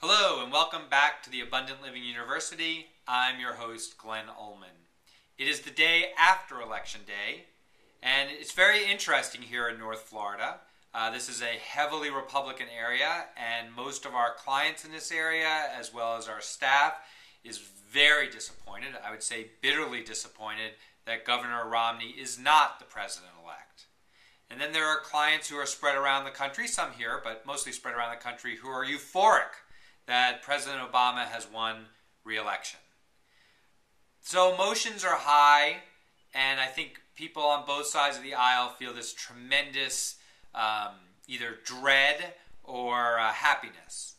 Hello and welcome back to the Abundant Living University. I'm your host, Glenn Ullman. It is the day after Election Day, and it's very interesting here in North Florida. This is a heavily Republican area, and most of our clients in this area, as well as our staff, is very disappointed, I would say bitterly disappointed, that Governor Romney is not the president-elect. And then there are clients who are spread around the country, some here, but mostly spread around the country, who are euphoric that President Obama has won re-election. So emotions are high, and I think people on both sides of the aisle feel this tremendous either dread or happiness.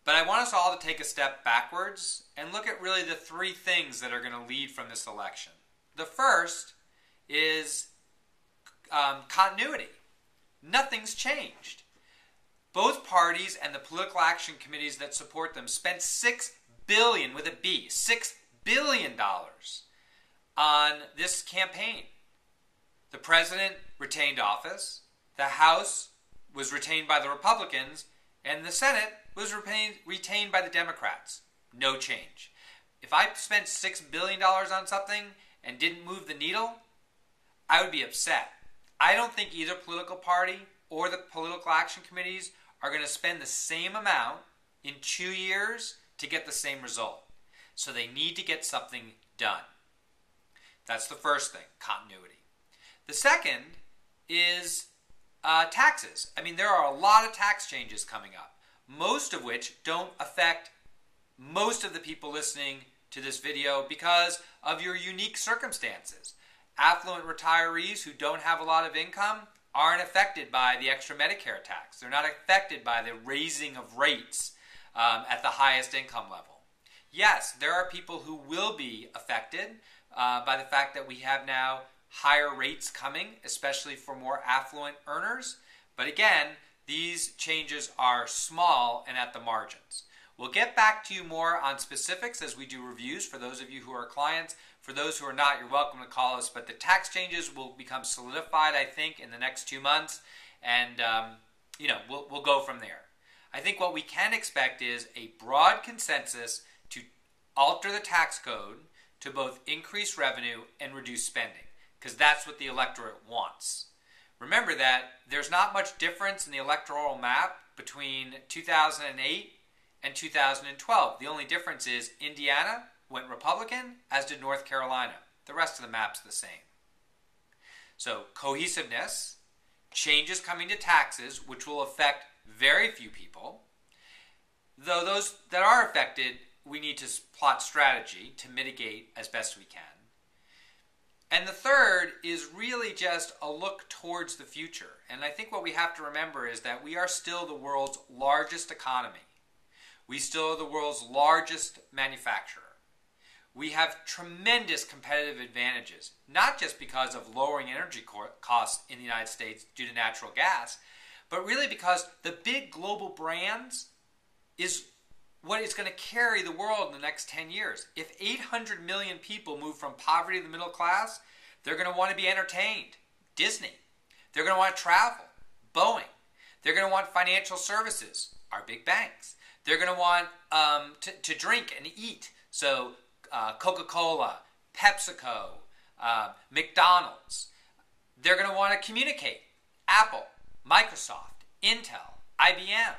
But I want us all to take a step backwards and look at really the three things that are going to lead from this election. The first is continuity. Nothing's changed. Both parties and the political action committees that support them spent $6 billion with a B, $6 billion on this campaign. The president retained office, the House was retained by the Republicans, and the Senate was retained by the Democrats. No change. If I spent $6 billion on something and didn't move the needle, I would be upset. I don't think either political party or the political action committees are going to spend the same amount in 2 years to get the same result. So they need to get something done. That's the first thing, continuity. The second is taxes. I mean, there are a lot of tax changes coming up, most of which don't affect most of the people listening to this video because of your unique circumstances. Affluent retirees who don't have a lot of income aren't affected by the extra Medicare tax. They're not affected by the raising of rates at the highest income level. Yes, there are people who will be affected by the fact that we have now higher rates coming, especially for more affluent earners. But again, these changes are small and at the margins. We'll get back to you more on specifics as we do reviews for those of you who are clients. For those who are not, you're welcome to call us. But the tax changes will become solidified, I think, in the next 2 months. And, we'll go from there. I think what we can expect is a broad consensus to alter the tax code to both increase revenue and reduce spending, because that's what the electorate wants. Remember that there's not much difference in the electoral map between 2008 and 2012. The only difference is Indiana went Republican, as did North Carolina. The rest of the map's the same. So cohesiveness, changes coming to taxes, which will affect very few people. Though those that are affected, we need to plot strategy to mitigate as best we can. And the third is really just a look towards the future. And I think what we have to remember is that we are still the world's largest economy. We still are the world's largest manufacturer. We have tremendous competitive advantages, not just because of lowering energy costs in the United States due to natural gas, but really because the big global brands is what is going to carry the world in the next 10 years. If 800 million people move from poverty to the middle class, they're going to want to be entertained. Disney. They're going to want to travel. Boeing. They're going to want financial services. Our big banks. They're going to want to drink and eat. So Coca-Cola, PepsiCo, McDonald's. They're going to want to communicate. Apple, Microsoft, Intel, IBM.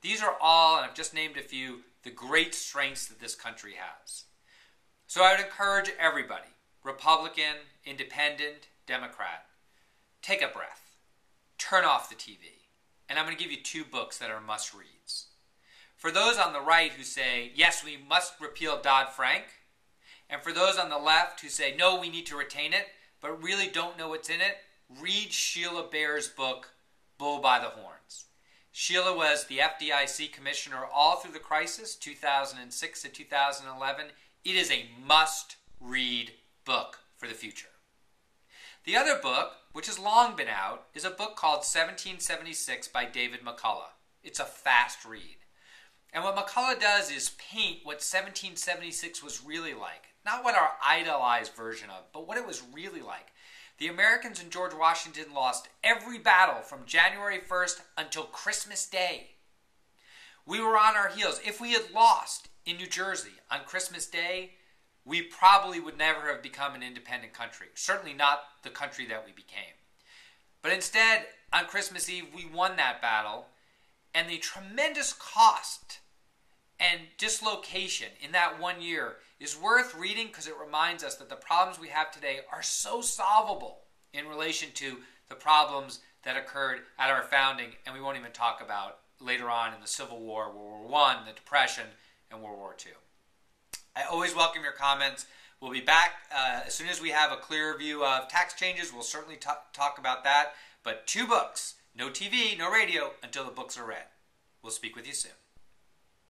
These are all, and I've just named a few, the great strengths that this country has. So I would encourage everybody, Republican, Independent, Democrat, take a breath. Turn off the TV. And I'm going to give you 2 books that are must-reads. For those on the right who say, yes, we must repeal Dodd-Frank, and for those on the left who say, no, we need to retain it, but really don't know what's in it, read Sheila Bair's book, Bull by the Horns. Sheila was the FDIC commissioner all through the crisis, 2006 to 2011. It is a must-read book for the future. The other book, which has long been out, is a book called 1776 by David McCullough. It's a fast read. And what McCullough does is paint what 1776 was really like. Not what our idolized version of, but what it was really like. The Americans and George Washington lost every battle from January 1st until Christmas Day. we were on our heels. If we had lost in New Jersey on Christmas Day, we probably would never have become an independent country. Certainly not the country that we became. But instead, on Christmas Eve, we won that battle, and the tremendous cost and dislocation in that 1 year is worth reading because it reminds us that the problems we have today are so solvable in relation to the problems that occurred at our founding, and we won't even talk about later on in the Civil War, World War I, the Depression, and World War II. I always welcome your comments. We'll be back as soon as we have a clearer view of tax changes. We'll certainly talk about that. But 2 books, no TV, no radio, until the books are read. We'll speak with you soon.